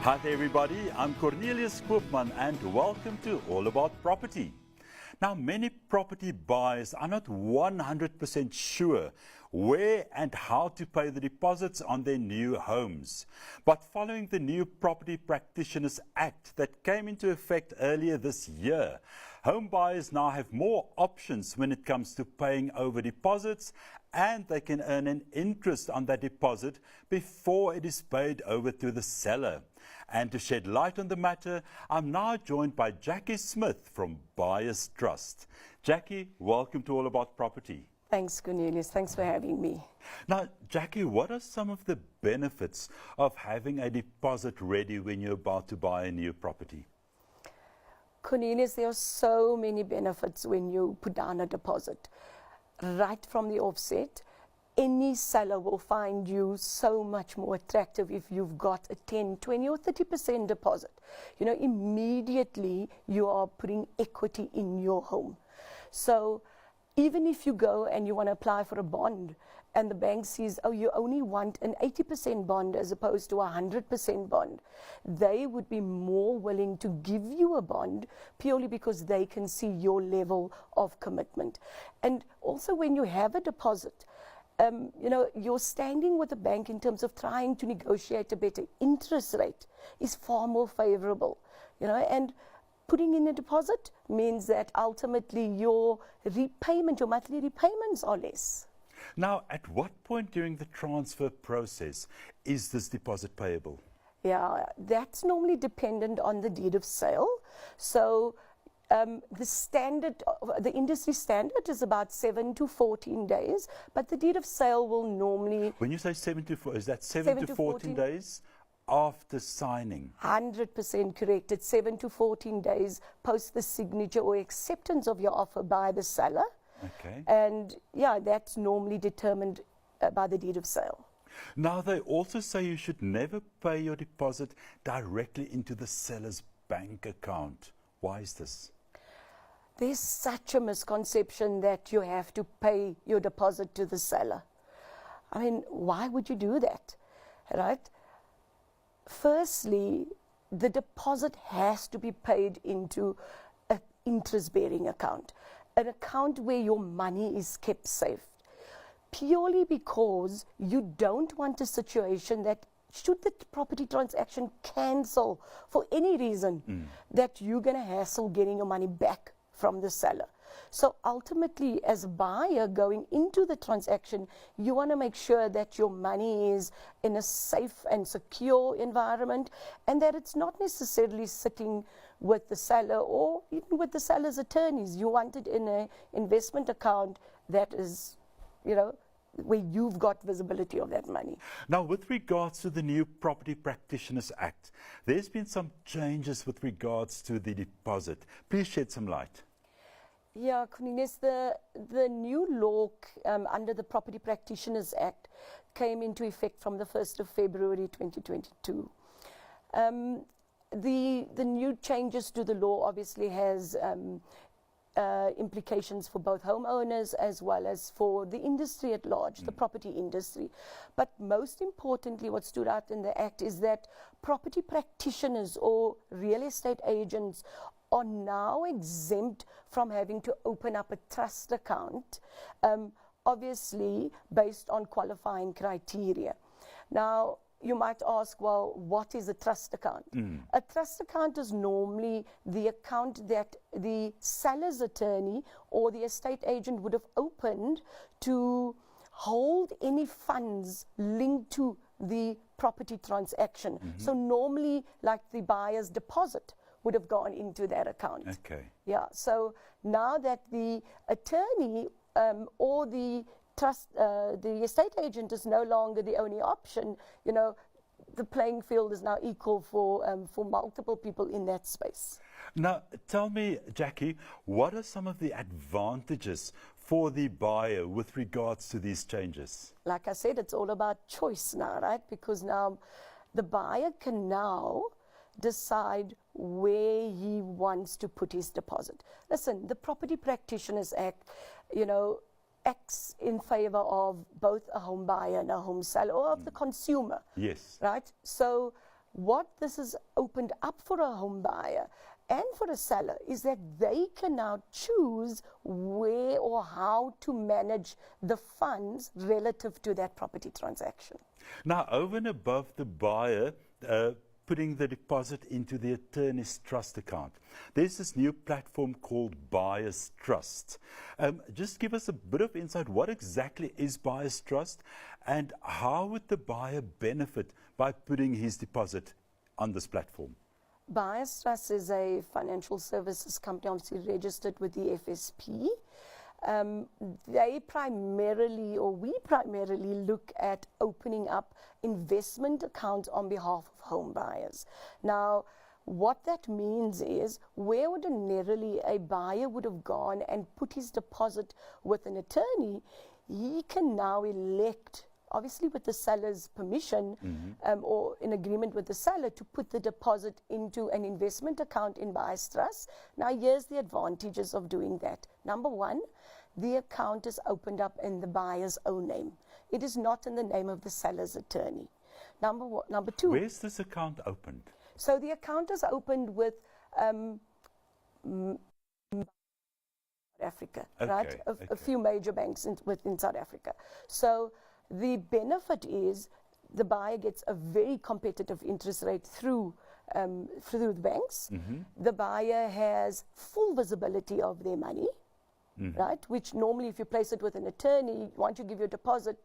Hi there everybody, I'm Cornelius Koopman and welcome to All About Property. Now many property buyers are not 100% sure where and how to pay the deposits on their new homes. But following the new Property Practitioners Act that came into effect earlier this year, home buyers now have more options when it comes to paying over deposits, and they can earn an interest on that deposit before it is paid over to the seller. And to shed light on the matter, I'm now joined by Jackie Smith from Buyers Trust. Jackie, welcome to All About Property. Thanks, Cornelius. Thanks for having me. Now, Jackie, what are some of the benefits of having a deposit ready when you're about to buy a new property? Cornelius, there are so many benefits when you put down a deposit. Right from the offset, any seller will find you so much more attractive if you've got a 10, 20 or 30% deposit. You know, immediately you are putting equity in your home. So even if you go and you want to apply for a bond and the bank says, oh, you only want an 80% bond as opposed to a 100% bond, they would be more willing to give you a bond purely because they can see your level of commitment. And also when you have a deposit, you know, your standing with the bank in terms of trying to negotiate a better interest rate is far more favorable, you know, and putting in a deposit means that ultimately your repayment, your monthly repayments are less. Now, at what point during the transfer process is this deposit payable? Yeah, that's normally dependent on the deed of sale. So the standard, the industry standard is about 7 to 14 days, but the deed of sale will normally... When you say 7 to 4, is that 7 to 14 days after signing? 100% correct. It's 7 to 14 days post the signature or acceptance of your offer by the seller. Okay. And yeah, that's normally determined by the deed of sale. Now, they also say you should never pay your deposit directly into the seller's bank account. Why is this? There's such a misconception that you have to pay your deposit to the seller. I mean, why would you do that, right? Firstly, the deposit has to be paid into an interest-bearing account, an account where your money is kept safe, purely because you don't want a situation that should the property transaction cancel for any reason, that you're going to hassle getting your money back from the seller. So ultimately, as a buyer going into the transaction, you want to make sure that your money is in a safe and secure environment and that it's not necessarily sitting with the seller or even with the seller's attorneys. You want it in an investment account that is, you know, where you've got visibility of that money. Now, with regards to the new Property Practitioners Act, there's been some changes with regards to the deposit. Please shed some light. Yeah, Cornelius, the new law under the Property Practitioners Act came into effect from the 1st of February 2022. The new changes to the law obviously has implications for both homeowners as well as for the industry at large, the property industry. But most importantly, what stood out in the Act is that property practitioners or real estate agents are now exempt from having to open up a trust account, obviously based on qualifying criteria. Now, you might ask, well, what is a trust account? A trust account is normally the account that the seller's attorney or the estate agent would have opened to hold any funds linked to the property transaction. So normally, like the buyer's deposit would have gone into that account. Okay. Yeah, so now that the attorney or the trust, the estate agent is no longer the only option, you know, the playing field is now equal for multiple people in that space. Now, tell me, Jackie, what are some of the advantages for the buyer with regards to these changes? Like I said, it's all about choice now, right? Because now the buyer can now decide where he wants to put his deposit. Listen, the Property Practitioners Act, you know, acts in favor of both a home buyer and a home seller, or of the consumer. Yes. Right? So what this has opened up for a home buyer and for a seller is that they can now choose where or how to manage the funds relative to that property transaction. Now, over and above the buyer putting the deposit into the attorney's trust account, there's this new platform called Buyer's Trust. Just give us a bit of insight. What exactly is Buyer's Trust, and how would the buyer benefit by putting his deposit on this platform? Buyer's Trust is a financial services company, obviously registered with the FSP. They primarily, or we primarily, look at opening up investment accounts on behalf of home buyers. Now, what that means is, where ordinarily a buyer would have gone and put his deposit with an attorney, he can now elect, obviously with the seller's permission, or in agreement with the seller, to put the deposit into an investment account in Buyer's Trust. Now, here's the advantages of doing that. Number one, the account is opened up in the buyer's own name. It is not in the name of the seller's attorney. Number two. Where's this account opened? So the account is opened with Africa, right? A few major banks within South Africa. So the benefit is the buyer gets a very competitive interest rate through the banks. The buyer has full visibility of their money, right? Which normally, if you place it with an attorney, once you give your deposit,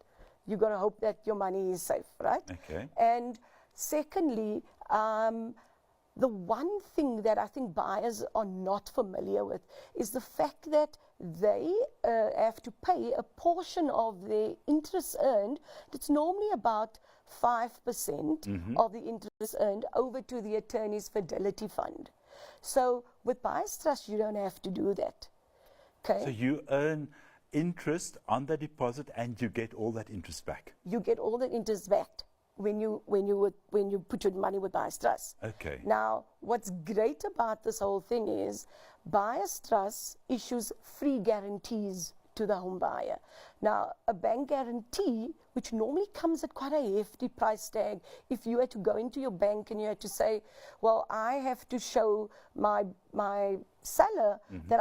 you've got to hope that your money is safe, right? Okay. And secondly, the one thing that I think buyers are not familiar with is the fact that they have to pay a portion of their interest earned. It's normally about 5% of the interest earned over to the attorney's fidelity fund. So with Buyer's Trust, you don't have to do that. Okay. So you earn interest on the deposit and you get all that interest back. You get all the interest back when you put your money with Buyer's Trust. Okay. Now, what's great about this whole thing is Buyer's Trust issues free guarantees to the home buyer. Now, a bank guarantee, which normally comes at quite a hefty price tag, if you had to go into your bank and you had to say, well, I have to show my seller that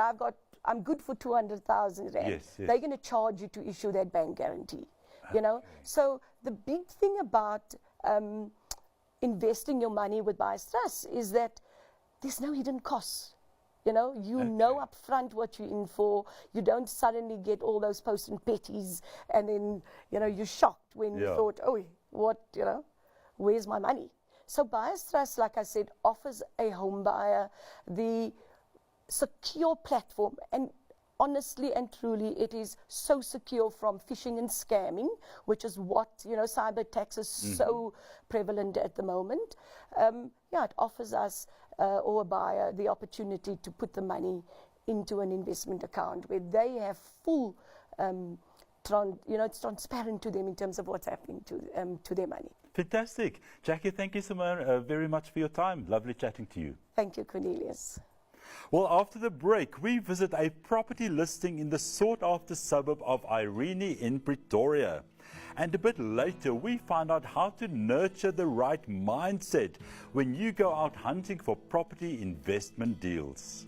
I'm good for 200,000 rand. Yes. They're going to charge you to issue that bank guarantee. You know, so the big thing about investing your money with Buyer's Trust is that there's no hidden costs. You know, know up front what you're in for. You don't suddenly get all those post and petties, and then, you know, you're shocked when you thought, oh, what, you know, where's my money? So Buyer's Trust, like I said, offers a home buyer the secure platform, and honestly and truly, it is so secure from phishing and scamming, which is what, you know, cyber attacks is so prevalent at the moment. It offers us or a buyer the opportunity to put the money into an investment account where they have full, it's transparent to them in terms of what's happening to their money. Fantastic. Jackie, thank you so much, very much for your time. Lovely chatting to you. Thank you, Cornelius. Well, after the break, we visit a property listing in the sought-after suburb of Irene in Pretoria. And a bit later, we find out how to nurture the right mindset when you go out hunting for property investment deals.